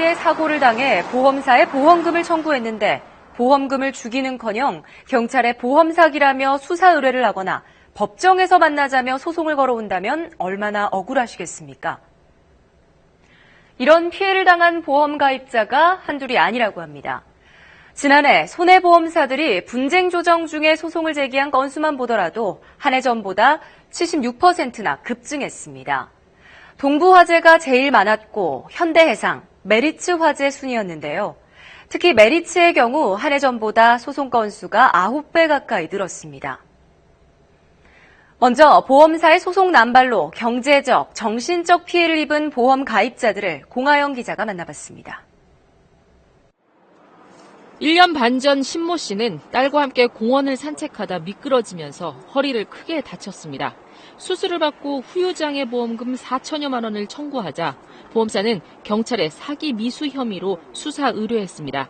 보험사의 사고를 당해 보험사에 보험금을 청구했는데 보험금을 주기는커녕 경찰에 보험 사기라며 수사 의뢰를 하거나 법정에서 만나자며 소송을 걸어온다면 얼마나 억울하시겠습니까? 이런 피해를 당한 보험 가입자가 한둘이 아니라고 합니다. 지난해 손해보험사들이 분쟁 조정 중에 소송을 제기한 건수만 보더라도 한 해 전보다 76%나 급증했습니다. 동부화재가 제일 많았고 현대해상, 메리츠화재 순이었는데요. 특히 메리츠의 경우 한 해 전보다 소송 건수가 9배 가까이 늘었습니다. 먼저 보험사의 소송 남발로 경제적, 정신적 피해를 입은 보험 가입자들을 공하영 기자가 만나봤습니다. 1년 반 전 신모 씨는 딸과 함께 공원을 산책하다 미끄러지면서 허리를 크게 다쳤습니다. 수술을 받고 후유장애 보험금 4천여만 원을 청구하자 보험사는 경찰에 사기 미수 혐의로 수사 의뢰했습니다.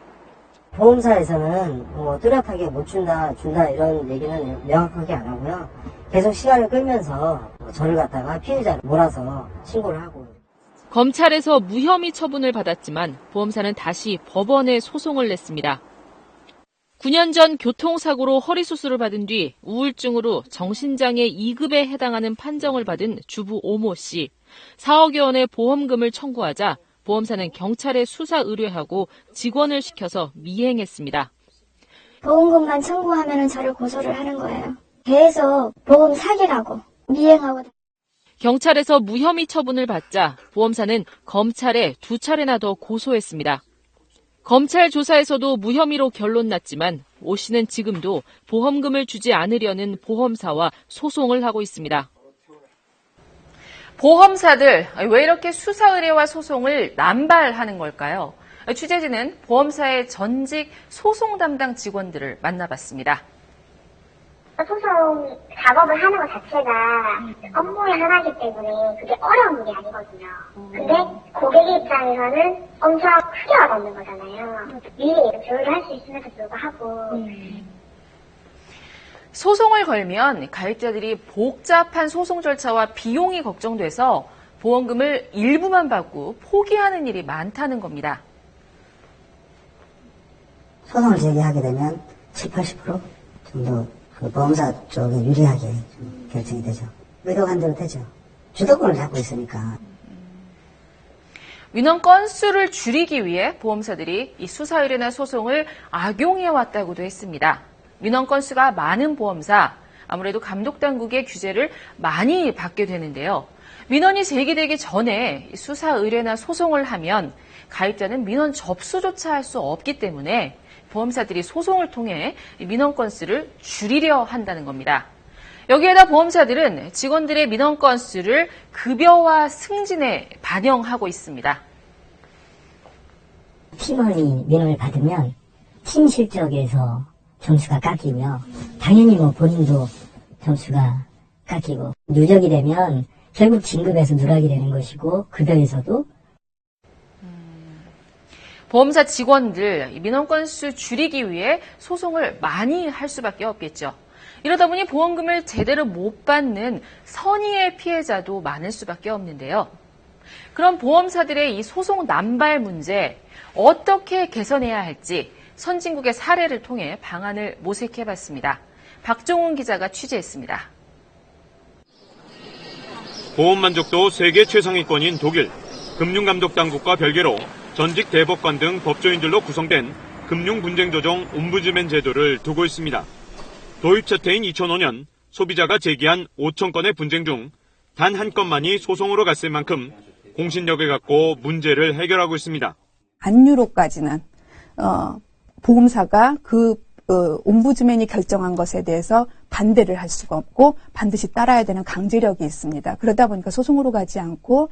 보험사에서는 뚜렷하게 못 준다 이런 얘기는 명확하게 안 하고요. 계속 시간을 끌면서 저를 갖다가 피해자를 몰아서 신고를 하고. 검찰에서 무혐의 처분을 받았지만 보험사는 다시 법원에 소송을 냈습니다. 9년 전 교통사고로 허리 수술을 받은 뒤 우울증으로 정신장애 2급에 해당하는 판정을 받은 주부 오모 씨. 4억여 원의 보험금을 청구하자 보험사는 경찰에 수사 의뢰하고 직원을 시켜서 미행했습니다. 보험금만 청구하면 저를 고소를 하는 거예요. 계속 보험 사기라고 미행하고. 경찰에서 무혐의 처분을 받자 보험사는 검찰에 2차례나 더 고소했습니다. 검찰 조사에서도 무혐의로 결론 났지만 오 씨는 지금도 보험금을 주지 않으려는 보험사와 소송을 하고 있습니다. 보험사들 왜 이렇게 수사 의뢰와 소송을 남발하는 걸까요? 취재진은 보험사의 전직 소송 담당 직원들을 만나봤습니다. 소송 작업을 하는 것 자체가 업무의 하나이기 때문에 그게 어려운 일이 아니거든요. 근데 고객 입장에서는 엄청 크게 와닿는 거잖아요. 미리 조율을 할 수 있음에도 불구하고. 소송을 걸면 가입자들이 복잡한 소송 절차와 비용이 걱정돼서 보험금을 일부만 받고 포기하는 일이 많다는 겁니다. 소송을 제기하게 되면 70~80% 정도 보험사 쪽에 유리하게 좀 결정이 되죠. 의도한 대로 되죠. 주도권을 잡고 있으니까. 민원 건수를 줄이기 위해 보험사들이 이 수사 의뢰나 소송을 악용해왔다고도 했습니다. 민원 건수가 많은 보험사, 아무래도 감독당국의 규제를 많이 받게 되는데요. 민원이 제기되기 전에 수사 의뢰나 소송을 하면 가입자는 민원 접수조차 할 수 없기 때문에 보험사들이 소송을 통해 민원 건수를 줄이려 한다는 겁니다. 여기에다 보험사들은 직원들의 민원 건수를 급여와 승진에 반영하고 있습니다. 팀원이 민원을 받으면 팀 실적에서 점수가 깎이며 당연히 본인도 점수가 깎이고 누적이 되면 결국 진급에서 누락이 되는 것이고 급여에서도. 보험사 직원들 민원 건수 줄이기 위해 소송을 많이 할 수밖에 없겠죠. 이러다 보니 보험금을 제대로 못 받는 선의의 피해자도 많을 수밖에 없는데요. 그럼 보험사들의 이 소송 남발 문제 어떻게 개선해야 할지 선진국의 사례를 통해 방안을 모색해봤습니다. 박종훈 기자가 취재했습니다. 보험 만족도 세계 최상위권인 독일, 금융감독당국과 별개로 전직 대법관 등 법조인들로 구성된 금융분쟁조정 옴부즈맨 제도를 두고 있습니다. 도입 첫 해인 2005년 소비자가 제기한 5천 건의 분쟁 중 단 한 건만이 소송으로 갔을 만큼 공신력을 갖고 문제를 해결하고 있습니다. 안유로까지는 보험사가 옴부즈맨이 결정한 것에 대해서 반대를 할 수가 없고 반드시 따라야 되는 강제력이 있습니다. 그러다 보니까 소송으로 가지 않고.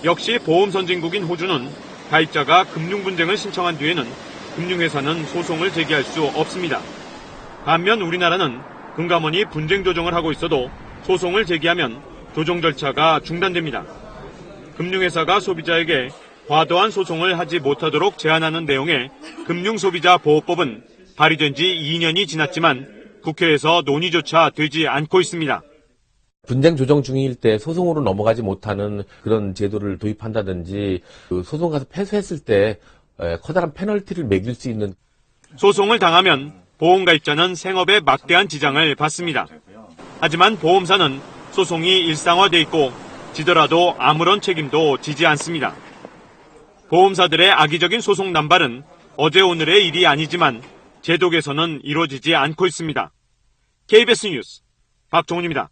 역시 보험 선진국인 호주는 가입자가 금융분쟁을 신청한 뒤에는 금융회사는 소송을 제기할 수 없습니다. 반면 우리나라는 금감원이 분쟁 조정을 하고 있어도 소송을 제기하면 조정 절차가 중단됩니다. 금융회사가 소비자에게 과도한 소송을 하지 못하도록 제한하는 내용의 금융소비자보호법은 발의된 지 2년이 지났지만 국회에서 논의조차 되지 않고 있습니다. 분쟁 조정 중일 때 소송으로 넘어가지 못하는 그런 제도를 도입한다든지 소송 가서 패소했을 때 커다란 페널티를 매길 수 있는 소송을 당하면 보험가입자는 생업에 막대한 지장을 받습니다. 하지만 보험사는 소송이 일상화돼 있고 지더라도 아무런 책임도 지지 않습니다. 보험사들의 악의적인 소송 남발은 어제 오늘의 일이 아니지만 제도 개선은 이루어지지 않고 있습니다. KBS 뉴스 박종훈입니다.